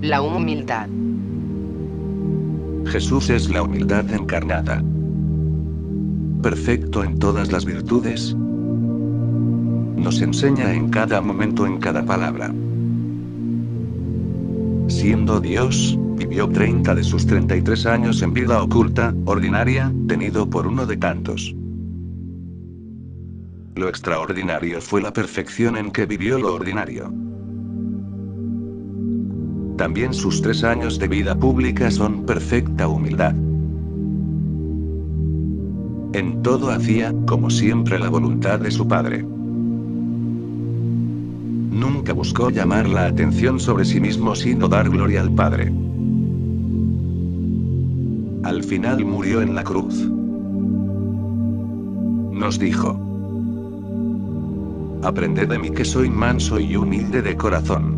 La humildad. Jesús es la humildad encarnada. Perfecto en todas las virtudes. Nos enseña en cada momento, en cada palabra. Siendo Dios, vivió 30 de sus 33 años en vida oculta, ordinaria, tenido por uno de tantos. Lo extraordinario fue la perfección en que vivió lo ordinario. También sus 3 años de vida pública son perfecta humildad. En todo hacía, como siempre, la voluntad de su Padre. Nunca buscó llamar la atención sobre sí mismo, sino dar gloria al Padre. Al final murió en la cruz. Nos dijo: aprended de mí que soy manso y humilde de corazón.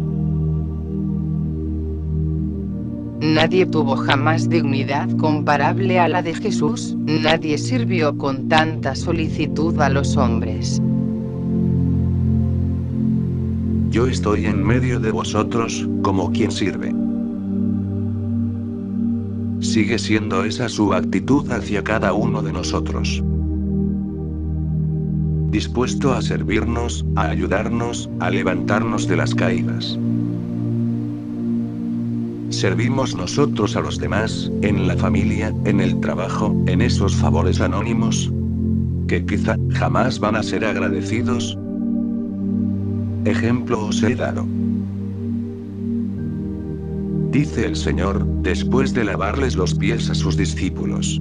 Nadie tuvo jamás dignidad comparable a la de Jesús, nadie sirvió con tanta solicitud a los hombres. Yo estoy en medio de vosotros, como quien sirve. Sigue siendo esa su actitud hacia cada uno de nosotros. Dispuesto a servirnos, a ayudarnos, a levantarnos de las caídas. Servimos nosotros a los demás, en la familia, en el trabajo, en esos favores anónimos, que quizá jamás van a ser agradecidos. Ejemplo os he dado. Dice el Señor, después de lavarles los pies a sus discípulos: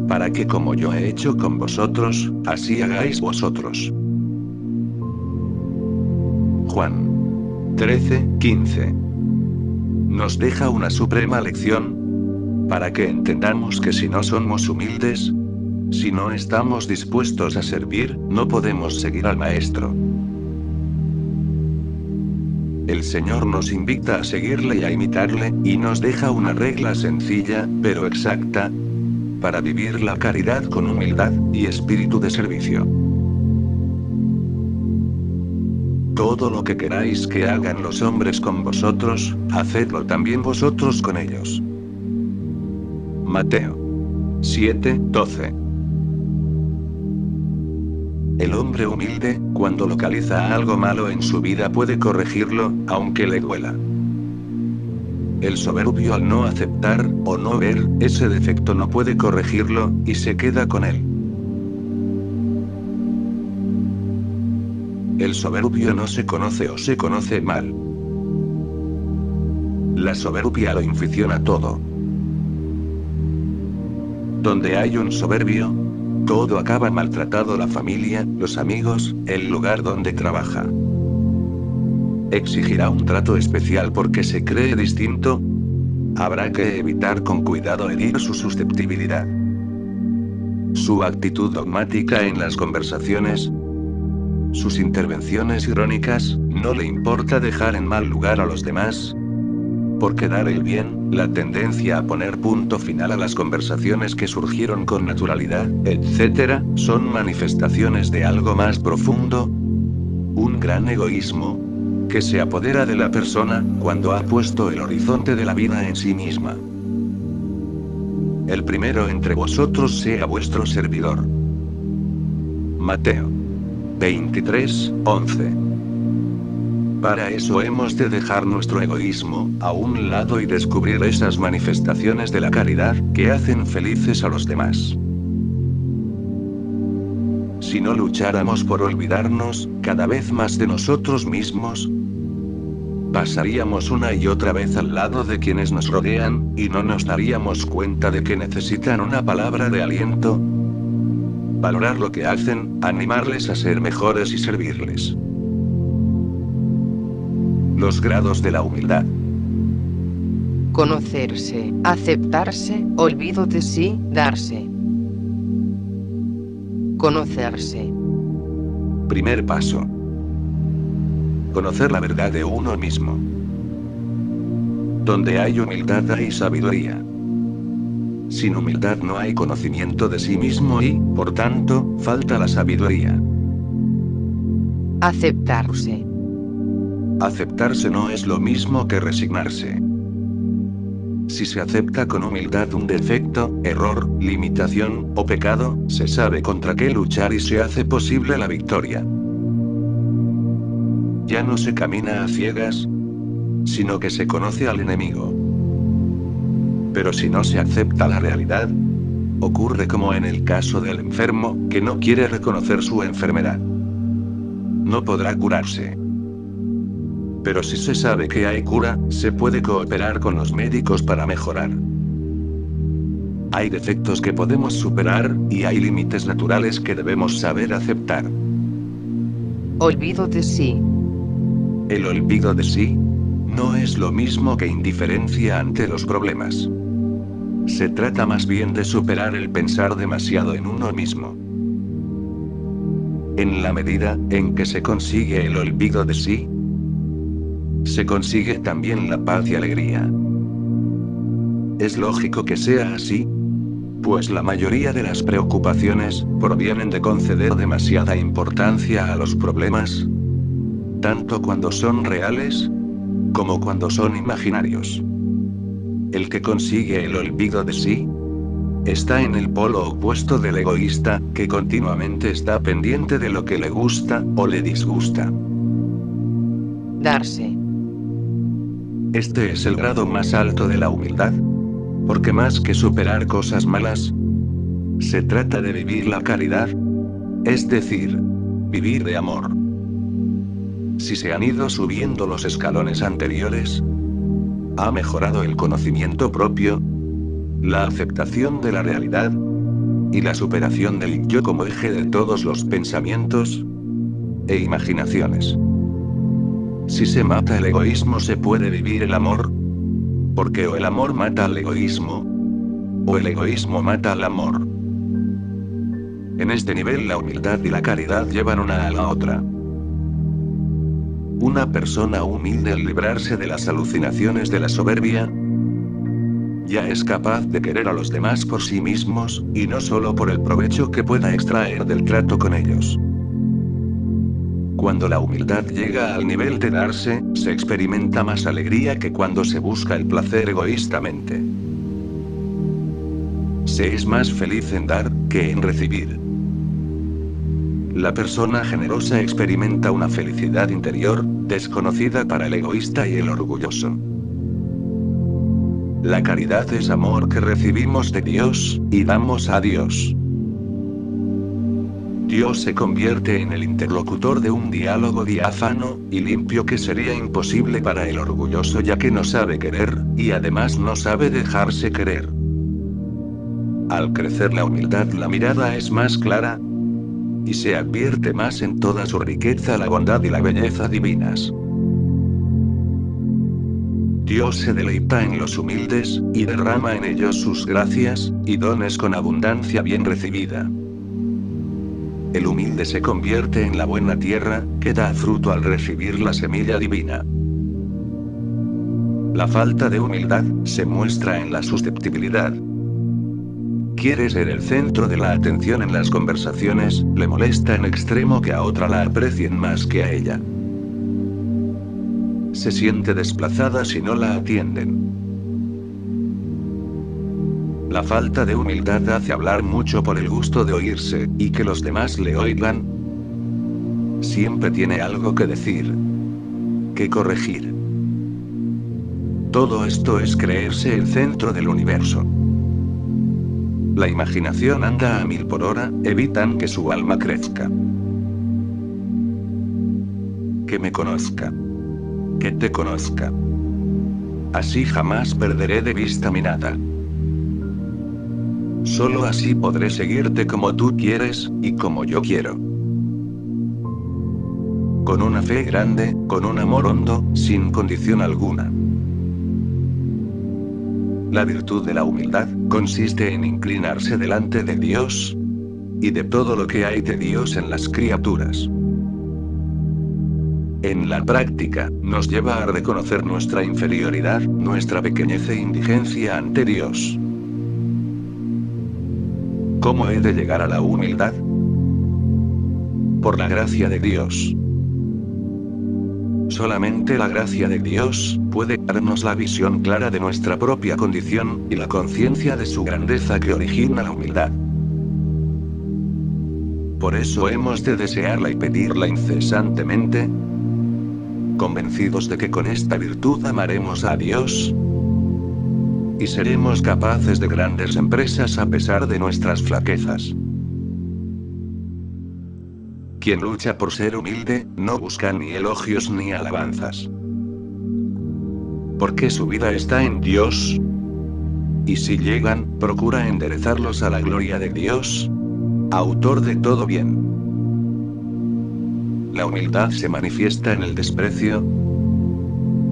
para que como yo he hecho con vosotros, así hagáis vosotros. Juan 13:15. Nos deja una suprema lección, para que entendamos que si no somos humildes, si no estamos dispuestos a servir, no podemos seguir al Maestro. El Señor nos invita a seguirle y a imitarle, y nos deja una regla sencilla, pero exacta, para vivir la caridad con humildad y espíritu de servicio. Todo lo que queráis que hagan los hombres con vosotros, hacedlo también vosotros con ellos. Mateo 7:12. El hombre humilde, cuando localiza algo malo en su vida, puede corregirlo, aunque le duela. El soberbio, al no aceptar, o no ver, ese defecto, no puede corregirlo, y se queda con él. El soberbio no se conoce o se conoce mal. La soberbia lo inficiona todo. Donde hay un soberbio, todo acaba maltratado: la familia, los amigos, el lugar donde trabaja. Exigirá un trato especial porque se cree distinto. Habrá que evitar con cuidado herir su susceptibilidad. Su actitud dogmática en las conversaciones, sus intervenciones irónicas, no le importa dejar en mal lugar a los demás. Por quedar el bien, la tendencia a poner punto final a las conversaciones que surgieron con naturalidad, etc., son manifestaciones de algo más profundo, un gran egoísmo, que se apodera de la persona, cuando ha puesto el horizonte de la vida en sí misma. El primero entre vosotros sea vuestro servidor. Mateo 23:11. Para eso hemos de dejar nuestro egoísmo a un lado y descubrir esas manifestaciones de la caridad, que hacen felices a los demás. Si no lucháramos por olvidarnos, cada vez más de nosotros mismos, pasaríamos una y otra vez al lado de quienes nos rodean, y no nos daríamos cuenta de que necesitan una palabra de aliento. Valorar lo que hacen, animarles a ser mejores y servirles. Los grados de la humildad. Conocerse, aceptarse, olvido de sí, darse. Conocerse. Primer paso. Conocer la verdad de uno mismo. Donde hay humildad hay sabiduría. Sin humildad no hay conocimiento de sí mismo y, por tanto, falta la sabiduría. Aceptarse. Aceptarse no es lo mismo que resignarse. Si se acepta con humildad un defecto, error, limitación o pecado, se sabe contra qué luchar y se hace posible la victoria. Ya no se camina a ciegas, sino que se conoce al enemigo. Pero si no se acepta la realidad, ocurre como en el caso del enfermo, que no quiere reconocer su enfermedad. No podrá curarse. Pero si se sabe que hay cura, se puede cooperar con los médicos para mejorar. Hay defectos que podemos superar, y hay límites naturales que debemos saber aceptar. Olvido de sí. El olvido de sí no es lo mismo que indiferencia ante los problemas. Se trata más bien de superar el pensar demasiado en uno mismo. En la medida en que se consigue el olvido de sí, se consigue también la paz y alegría. Es lógico que sea así, pues la mayoría de las preocupaciones provienen de conceder demasiada importancia a los problemas, tanto cuando son reales, como cuando son imaginarios. El que consigue el olvido de sí, está en el polo opuesto del egoísta, que continuamente está pendiente de lo que le gusta o le disgusta. Darse. Este es el grado más alto de la humildad, porque más que superar cosas malas, se trata de vivir la caridad, es decir, vivir de amor. Si se han ido subiendo los escalones anteriores, ha mejorado el conocimiento propio, la aceptación de la realidad, y la superación del yo como eje de todos los pensamientos e imaginaciones. Si se mata el egoísmo, se puede vivir el amor, porque o el amor mata al egoísmo, o el egoísmo mata al amor. En este nivel la humildad y la caridad llevan una a la otra. Una persona humilde, al librarse de las alucinaciones de la soberbia, ya es capaz de querer a los demás por sí mismos, y no solo por el provecho que pueda extraer del trato con ellos. Cuando la humildad llega al nivel de darse, se experimenta más alegría que cuando se busca el placer egoístamente. Se es más feliz en dar que en recibir. La persona generosa experimenta una felicidad interior, desconocida para el egoísta y el orgulloso. La caridad es amor que recibimos de Dios, y damos a Dios. Dios se convierte en el interlocutor de un diálogo diáfano y limpio que sería imposible para el orgulloso, ya que no sabe querer, y además no sabe dejarse querer. Al crecer la humildad, la mirada es más clara, y se advierte más en toda su riqueza la bondad y la belleza divinas. Dios se deleita en los humildes, y derrama en ellos sus gracias y dones con abundancia bien recibida. El humilde se convierte en la buena tierra, que da fruto al recibir la semilla divina. La falta de humildad se muestra en la susceptibilidad. Quiere ser el centro de la atención en las conversaciones, le molesta en extremo que a otra la aprecien más que a ella. Se siente desplazada si no la atienden. La falta de humildad hace hablar mucho por el gusto de oírse, y que los demás le oigan. Siempre tiene algo que decir, que corregir. Todo esto es creerse el centro del universo. La imaginación anda a 1000 por hora, evitan que su alma crezca. Que me conozca. Que te conozca. Así jamás perderé de vista mi nada. Solo así podré seguirte como tú quieres, y como yo quiero. Con una fe grande, con un amor hondo, sin condición alguna. La virtud de la humildad consiste en inclinarse delante de Dios y de todo lo que hay de Dios en las criaturas. En la práctica, nos lleva a reconocer nuestra inferioridad, nuestra pequeñez e indigencia ante Dios. ¿Cómo he de llegar a la humildad? Por la gracia de Dios. Solamente la gracia de Dios puede darnos la visión clara de nuestra propia condición y la conciencia de su grandeza que origina la humildad. Por eso hemos de desearla y pedirla incesantemente, convencidos de que con esta virtud amaremos a Dios y seremos capaces de grandes empresas a pesar de nuestras flaquezas. Quien lucha por ser humilde, no busca ni elogios ni alabanzas. Porque su vida está en Dios. Y si llegan, procura enderezarlos a la gloria de Dios, autor de todo bien. La humildad se manifiesta en el desprecio,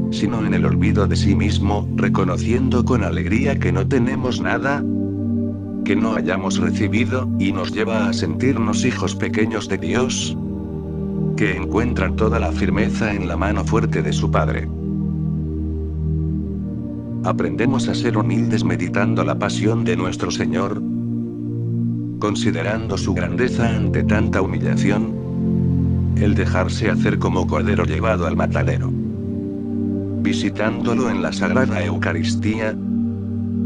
sino en el olvido de sí mismo, reconociendo con alegría que no tenemos nada, que no hayamos recibido, y nos lleva a sentirnos hijos pequeños de Dios, que encuentran toda la firmeza en la mano fuerte de su Padre. Aprendemos a ser humildes meditando la pasión de nuestro Señor, considerando su grandeza ante tanta humillación, el dejarse hacer como cordero llevado al matadero, visitándolo en la Sagrada Eucaristía,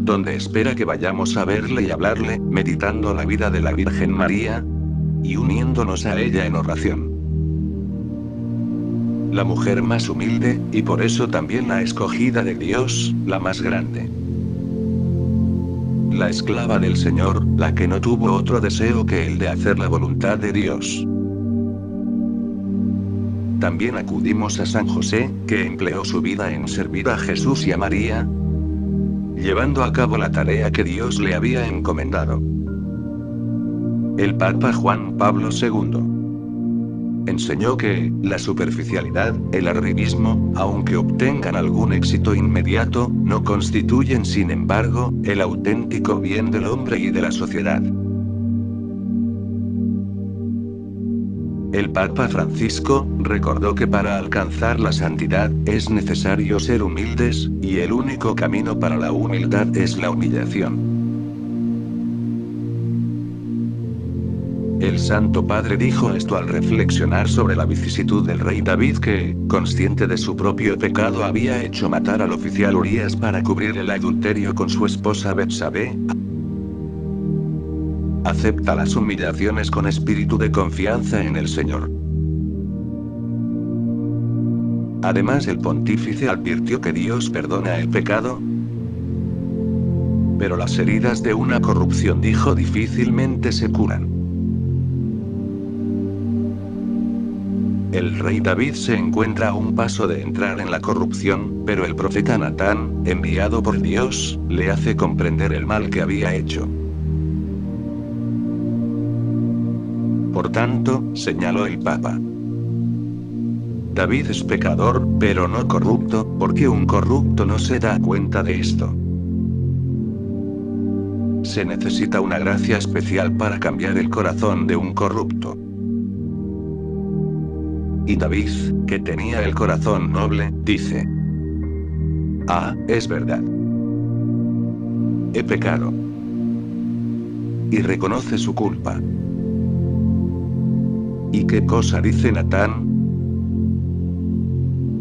donde espera que vayamos a verle y hablarle, meditando la vida de la Virgen María, y uniéndonos a ella en oración. La mujer más humilde, y por eso también la escogida de Dios, la más grande. La esclava del Señor, la que no tuvo otro deseo que el de hacer la voluntad de Dios. También acudimos a San José, que empleó su vida en servir a Jesús y a María, llevando a cabo la tarea que Dios le había encomendado. El Papa Juan Pablo II enseñó que la superficialidad, el arribismo, aunque obtengan algún éxito inmediato, no constituyen sin embargo el auténtico bien del hombre y de la sociedad. El Papa Francisco recordó que para alcanzar la santidad es necesario ser humildes, y el único camino para la humildad es la humillación. El Santo Padre dijo esto al reflexionar sobre la vicisitud del rey David que, consciente de su propio pecado, había hecho matar al oficial Urías para cubrir el adulterio con su esposa Betsabé. Acepta las humillaciones con espíritu de confianza en el Señor. Además, el pontífice advirtió que Dios perdona el pecado, pero las heridas de una corrupción, dijo, difícilmente se curan. El rey David se encuentra a un paso de entrar en la corrupción, pero el profeta Natán, enviado por Dios, le hace comprender el mal que había hecho. Por tanto, señaló el Papa, David es pecador, pero no corrupto, porque un corrupto no se da cuenta de esto. Se necesita una gracia especial para cambiar el corazón de un corrupto. Y David, que tenía el corazón noble, dice: ah, es verdad. He pecado. Y reconoce su culpa. ¿Y qué cosa dice Natán?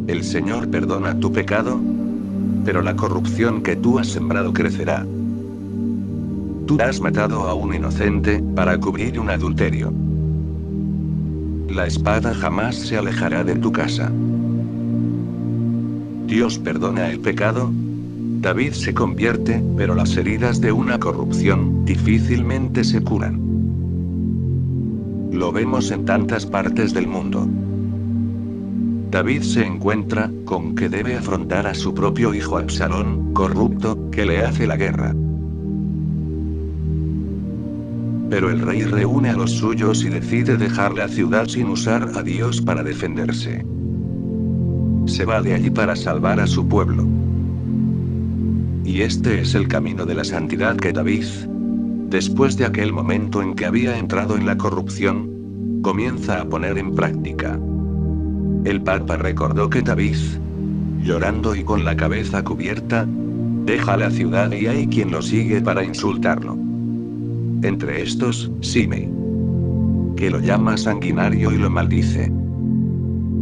El Señor perdona tu pecado, pero la corrupción que tú has sembrado crecerá. Tú has matado a un inocente, para cubrir un adulterio. La espada jamás se alejará de tu casa. Dios perdona el pecado, David se convierte, pero las heridas de una corrupción difícilmente se curan. Lo vemos en tantas partes del mundo. David se encuentra con que debe afrontar a su propio hijo Absalón, corrupto, que le hace la guerra. Pero el rey reúne a los suyos y decide dejar la ciudad sin usar a Dios para defenderse. Se va de allí para salvar a su pueblo. Y este es el camino de la santidad que David, después de aquel momento en que había entrado en la corrupción, comienza a poner en práctica. El Papa recordó que David, llorando y con la cabeza cubierta, deja la ciudad y hay quien lo sigue para insultarlo. Entre estos, Simei, que lo llama sanguinario y lo maldice.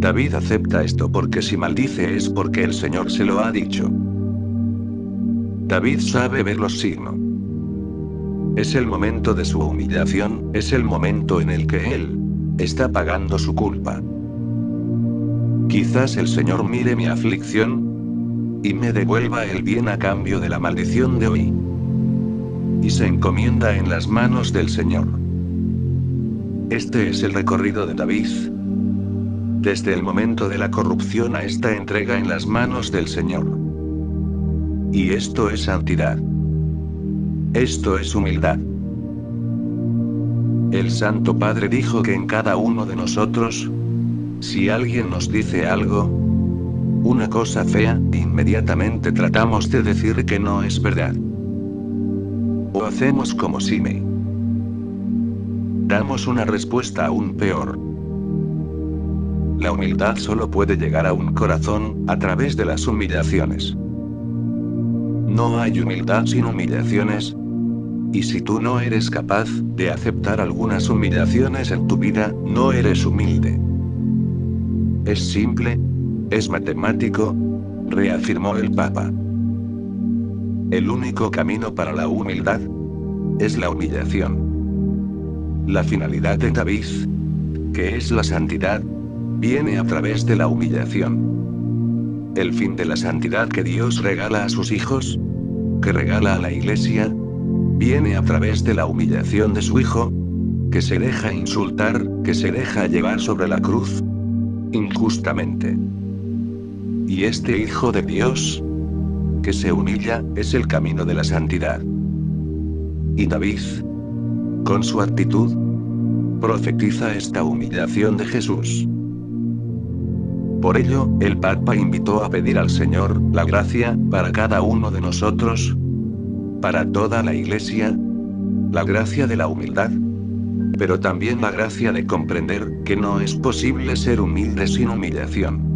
David acepta esto porque si maldice es porque el Señor se lo ha dicho. David sabe ver los signos. Es el momento de su humillación, es el momento en el que él está pagando su culpa. Quizás el Señor mire mi aflicción y me devuelva el bien a cambio de la maldición de hoy. Y se encomienda en las manos del Señor. Este es el recorrido de David. Desde el momento de la corrupción a esta entrega en las manos del Señor. Y esto es santidad. Esto es humildad. El Santo Padre dijo que en cada uno de nosotros, si alguien nos dice algo, una cosa fea, inmediatamente tratamos de decir que no es verdad. O hacemos como Simei. Damos una respuesta aún peor. La humildad solo puede llegar a un corazón a través de las humillaciones. No hay humildad sin humillaciones. Y si tú no eres capaz de aceptar algunas humillaciones en tu vida, no eres humilde. Es simple, es matemático, reafirmó el Papa. El único camino para la humildad es la humillación. La finalidad de David, que es la santidad, viene a través de la humillación. El fin de la santidad que Dios regala a sus hijos, que regala a la Iglesia, viene a través de la humillación de su Hijo, que se deja insultar, que se deja llevar sobre la cruz, injustamente. Y este Hijo de Dios, que se humilla, es el camino de la santidad. Y David, con su actitud, profetiza esta humillación de Jesús. Por ello, el Papa invitó a pedir al Señor la gracia para cada uno de nosotros, para toda la Iglesia, la gracia de la humildad, pero también la gracia de comprender que no es posible ser humilde sin humillación.